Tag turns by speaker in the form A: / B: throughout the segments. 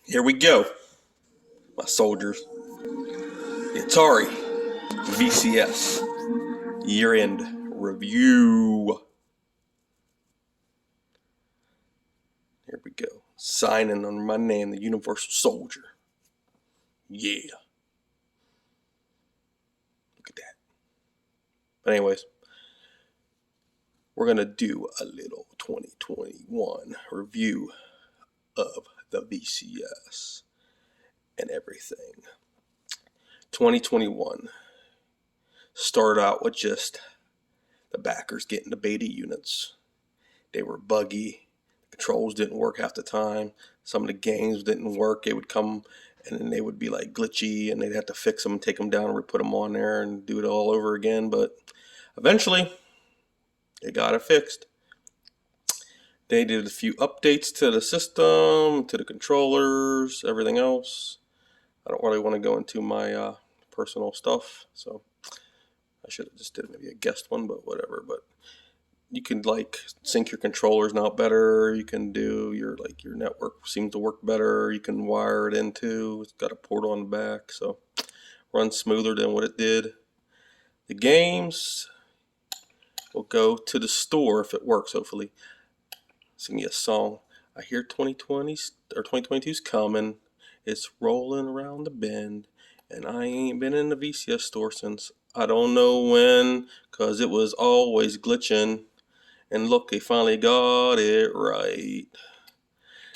A: Here we go, my soldiers. The Atari VCS year-end review. Here we go. Signing under my name, the Universal Soldier. Yeah. Look at that. But anyways, we're going to do a little 2021 review of the VCS and everything. 2021 started out with just the backers getting the beta units. They were buggy. The controls didn't work half the time. Some of the games didn't work. They would come and then they would be like glitchy and they'd have to fix them and take them down and put them on there and do it all over again. But eventually they got it fixed. They did a few updates to the system, to the controllers, everything else. I don't really want to go into my personal stuff, so I should have just did maybe a guest one, but whatever. But you can like sync your controllers now better. You can do your network seems to work better. You can wire it into. It's got a port on the back, so runs smoother than what it did. The games will go to the store if it works. Hopefully, sing me a song. I hear 2020 or 2022's coming. It's rolling around the bend, and I ain't been in the VCS store since I don't know when, 'cause it was always glitching. And look, they finally got it right.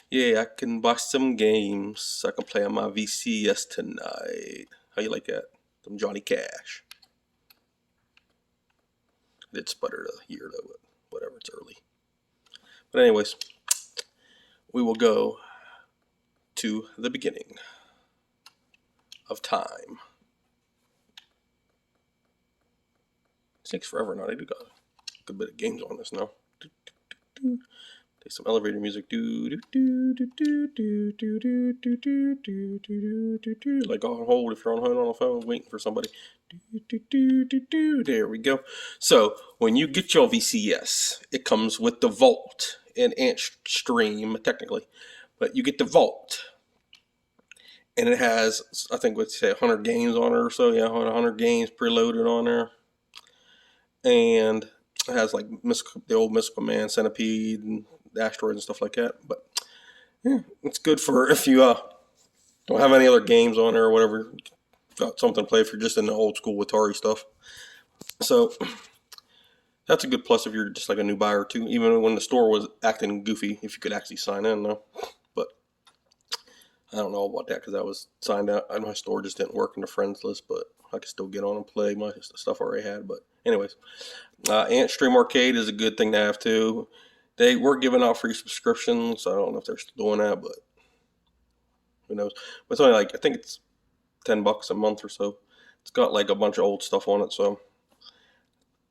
A: Yeah, I can buy some games. I can play on my VCS tonight. How you like that? Some Johnny Cash. I did sputter the year though, but whatever, it's early. But anyways, we will go to the beginning of time. It takes forever now. They do got a good bit of games on this now. Take some elevator music. Like on hold if you're on the phone waiting for somebody. There we go. So when you get your VCS, it comes with the Vault and Ant Stream technically, but you get the Vault, and it has I think let's say 100 games on it or so. Yeah, 100 games preloaded on there, and it has like the old Mystical Man, Centipede, and Asteroids and stuff like that. But yeah, it's good for if you don't have any other games on there or whatever. Got something to play if you're just in the old school Atari stuff. So that's a good plus if you're just like a new buyer too. Even when the store was acting goofy, if you could actually sign in though. But I don't know about that because I was signed out. My store just didn't work in the friends list, but I could still get on and play my stuff I already had. But anyways, Ant Stream Arcade is a good thing to have too. They were giving out free subscriptions. I don't know if they're still doing that, but who knows? But it's only like I think it's $10 a month or so. It's got like a bunch of old stuff on it, so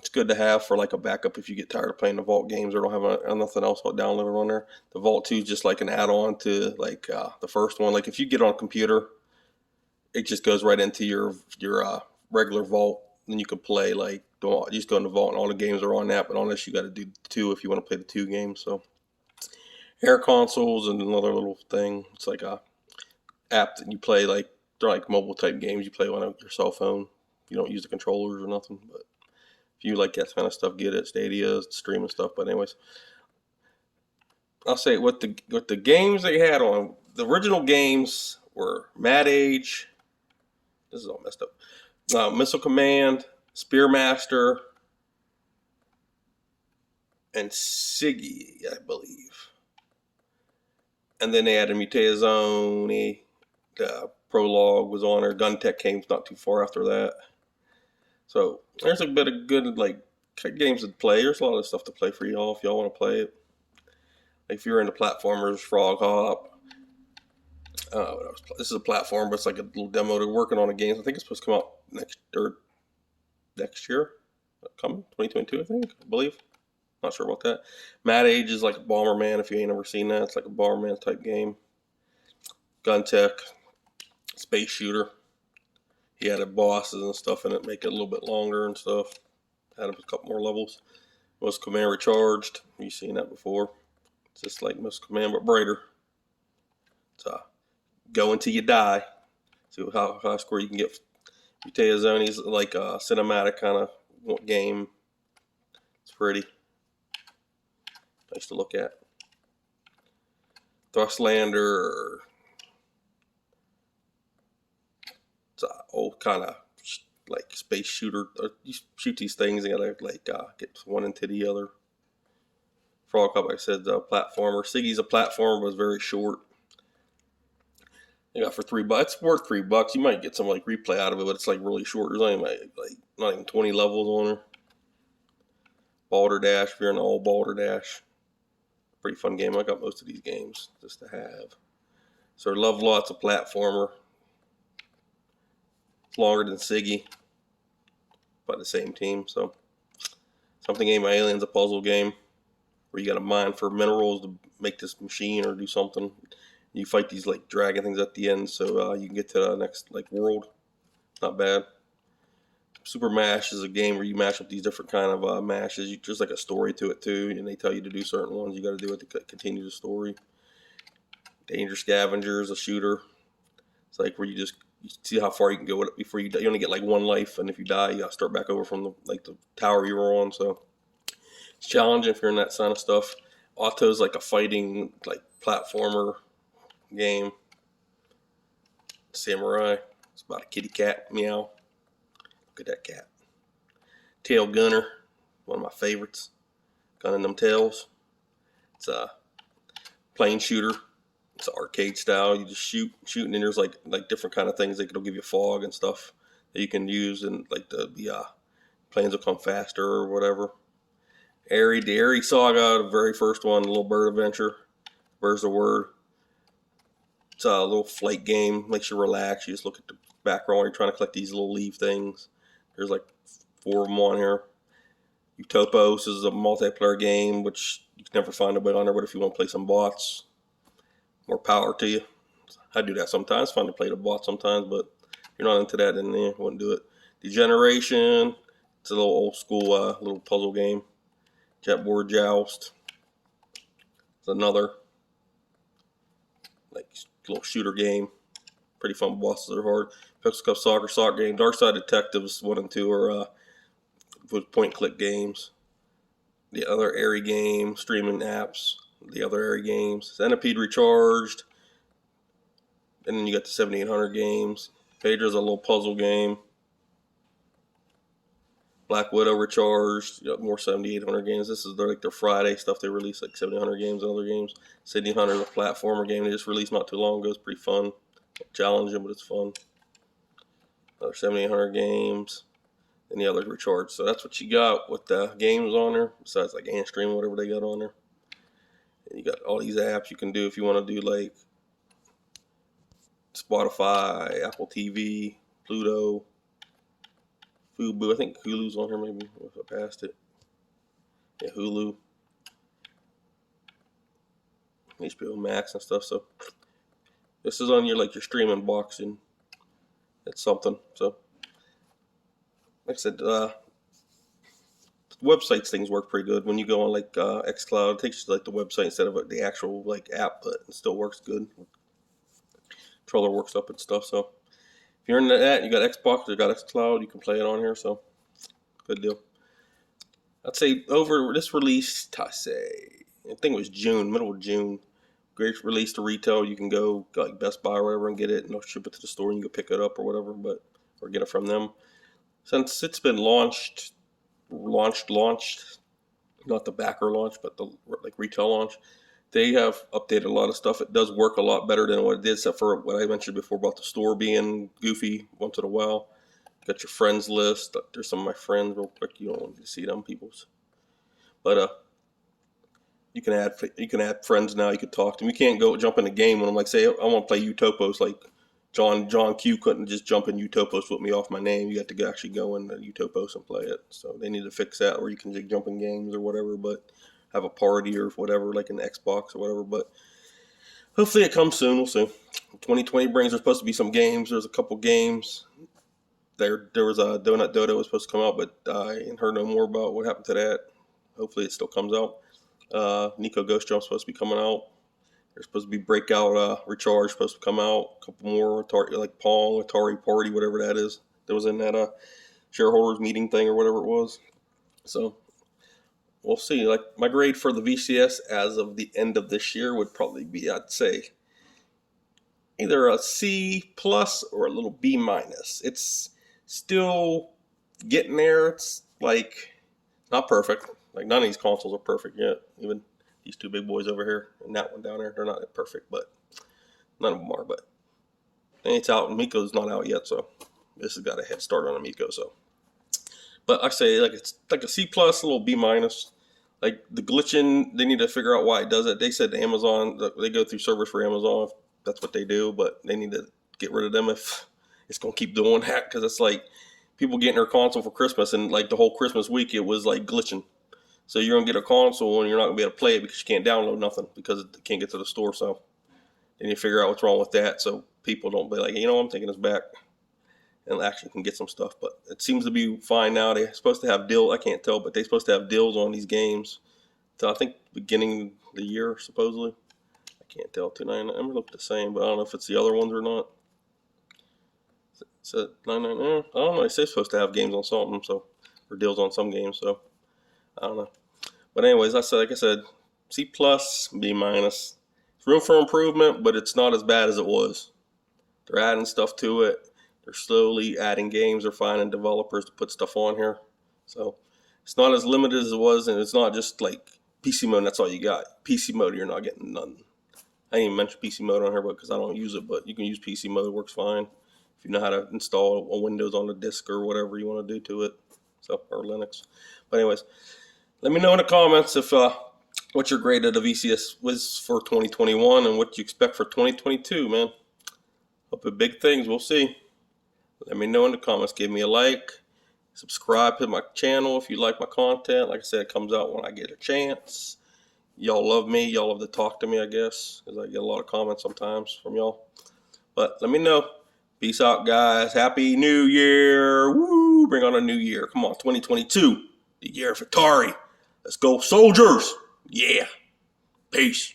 A: it's good to have for like a backup if you get tired of playing the Vault games or don't have nothing else downloaded on there. The Vault 2 is just like an add-on to like the first one. Like if you get on a computer, it just goes right into your regular Vault. Then you can play like you just go in the Vault and all the games are on that. But on this, you got to do the 2 if you want to play the 2 games. So Air Consoles and another little thing. It's like a app that you play like they're like mobile type games you play on your cell phone. You don't use the controllers or nothing, but if you like that kind of stuff, get it. Stadia, streaming stuff. But anyways, I'll say what the games they had on the original games were Mad Age. This is all messed up. Missile Command, Spearmaster, and Siggy, I believe. And then they had a Mutazone. The Prologue was on there. Gun Tech came not too far after that. So there's a bit of good like games to play. There's a lot of stuff to play for y'all if y'all want to play it. Like if you're into platformers, Frog Hop. This is a platform, but it's like a little demo. They're working on a game. I think it's supposed to come out next year. Coming 2022, I believe. Not sure about that. Mad Age is like a Bomberman. If you ain't ever seen that, it's like a Bomberman type game. Gun Tech, space shooter. He had bosses and stuff in it, make it a little bit longer and stuff. Had a couple more levels. Most Command Recharged. You've seen that before. It's just like Most Command, but brighter. It's go until you die. See how high score you can get. Utah Zoni's like a cinematic kind of game. It's pretty nice to look at. Thrustlander, it's an old kind of like space shooter. You shoot these things, you gotta like get one into the other. Frog Cup, like I said, platformer. Siggy's a platformer, but it's very short. You got for $3. It's worth $3. You might get some like replay out of it, but it's like really short. There's only like not even 20 levels on there. Balderdash, if you're in the old Balderdash. Pretty fun game. I got most of these games just to have. So Love Lot's a platformer. It's longer than Siggy, but the same team. So Something Game Alien's a puzzle game where you got to mine for minerals to make this machine or do something. You fight these like dragon things at the end, so you can get to the next like world. Not bad. Super Mash is a game where you mash up these different kind of mashes. There's like a story to it too, and they tell you to do certain ones. You got to do it to continue the story. Danger Scavenger is a shooter. It's like where you see how far you can go before you die. You only get like one life, and if you die, you got to start back over from the tower you were on. So it's challenging if you're in that kind of stuff. Auto's like a fighting like platformer game. Samurai. It's about a kitty cat. Meow. Look at that cat. Tail Gunner, one of my favorites. Gunning them tails. It's a plane shooter. It's an arcade style. You just shoot, and then there's like different kind of things. It'll give you fog and stuff that you can use, and like the planes will come faster or whatever. The Airy Saga, the very first one, Little Bird Adventure. Bird's the word. It's a little flight game. Makes you relax. You just look at the background while you're trying to collect these little leaf things. There's like 4 of them on here. Utopos is a multiplayer game, which you can never find nobody on there, but if you want to play some bots, more power to you. I do that sometimes. It's fun to play the bots sometimes, but if you're not into that, then I wouldn't do it. Degeneration, it's a little old school little puzzle game. Jetboard Joust. It's another like little shooter game. Pretty fun. Bosses are hard. Pixel Cup soccer game. Dark Side Detectives 1 and 2 are point-and-click games. The other Airy game, streaming apps. The other Airy games. Centipede Recharged. And then you got the 7800 games. Phaedra's a little puzzle game. Black Widow Recharged. You got more 7800 games. This is their Friday stuff. They release like 7800 games and other games. Sydney Hunter is a platformer game they just released not too long ago. It's pretty fun. Challenging, but it's fun. Another 7800 games. And the others Recharged. So that's what you got with the games on there. Besides like Antstream, whatever they got on there. And you got all these apps you can do if you want to do like Spotify, Apple TV, Pluto, Fubu. I think Hulu's on here maybe if I passed it. Yeah, Hulu. HBO Max and stuff. So this is on your streaming box, and it's something. So like I said, websites things work pretty good when you go on xCloud. It takes you to the website instead of the actual app, but it still works good. Controller works up and stuff. So if you're into that, you got Xbox, you got xCloud, you can play it on here. So good deal. I'd say over this release, I think it was middle of June. Great release to retail. You can go Best Buy or whatever and get it, and they'll ship it to the store and you can pick it up or whatever, or get it from them. Since it's been launched, not the backer launch, but the retail launch, they have updated a lot of stuff. It does work a lot better than what it did, except for what I mentioned before about the store being goofy once in a while. Got your friends list. There's some of my friends real quick. You don't want to see them people's, but you can add friends now. You can talk to them. You can't jump in a game when I'm say I want to play Utopos. Like John Q couldn't just jump in Utopos with me off my name. You got to actually go in Utopos and play it. So they need to fix that, where you can just jump in games or whatever, but have a party or whatever, like an Xbox or whatever. But hopefully it comes soon. We'll see. 2020 brings. There's supposed to be some games. There's a couple games. There was a Donut Dodo was supposed to come out, but I ain't heard no more about what happened to that. Hopefully it still comes out. Nico Ghost Jump's supposed to be coming out. There's supposed to be Breakout Recharge supposed to come out. A couple more Atari, like Pong, Atari Party, whatever that is. That was in that shareholders meeting thing or whatever it was. So we'll see. Like my grade for the VCS as of the end of this year would probably be, I'd say, either a C plus or a little B minus. It's still getting there. It's like not perfect. Like none of these consoles are perfect yet. Even these two big boys over here and that one down there, they're not perfect, but none of them are. But it's out, and Miko's not out yet, so this has got a head start on Amico. So, but I say like it's like a C plus, a little B minus. Like the glitching, they need to figure out why it does it. They said Amazon, they go through servers for Amazon. That's what they do, but they need to get rid of them if it's gonna keep doing that, because it's like people getting their console for Christmas, and like the whole Christmas week it was like glitching. So you're gonna get a console and you're not gonna be able to play it because you can't download nothing because it can't get to the store. So then you figure out what's wrong with that, so people don't be like, I'm taking this back, and actually can get some stuff. But it seems to be fine now. They're supposed to have deals. I can't tell, but they're supposed to have deals on these games. So I think beginning of the year supposedly. I can't tell. $2.99. I'm gonna look the same, but I don't know if it's the other ones or not. So $9.99. I don't know. They say supposed to have games on something, so or deals on some games. So I don't know. But anyways, like I said, C plus, B minus. It's room for improvement, but it's not as bad as it was. They're adding stuff to it. They're slowly adding games. They're finding developers to put stuff on here. So it's not as limited as it was, and it's not just like PC mode. That's all you got. PC mode, you're not getting none. I didn't even mention PC mode on here because I don't use it, but you can use PC mode. It works fine if you know how to install a Windows on the disk or whatever you want to do to it. So, or Linux. But anyways, let me know in the comments if what your grade of the VCS was for 2021 and what you expect for 2022, man. Hope for big things. We'll see. Let me know in the comments. Give me a like. Subscribe to my channel if you like my content. Like I said, it comes out when I get a chance. Y'all love me. Y'all love to talk to me, I guess, because I get a lot of comments sometimes from y'all. But let me know. Peace out, guys. Happy New Year. Woo! Bring on a new year. Come on, 2022. The year of Atari. Let's go, soldiers. Yeah. Peace.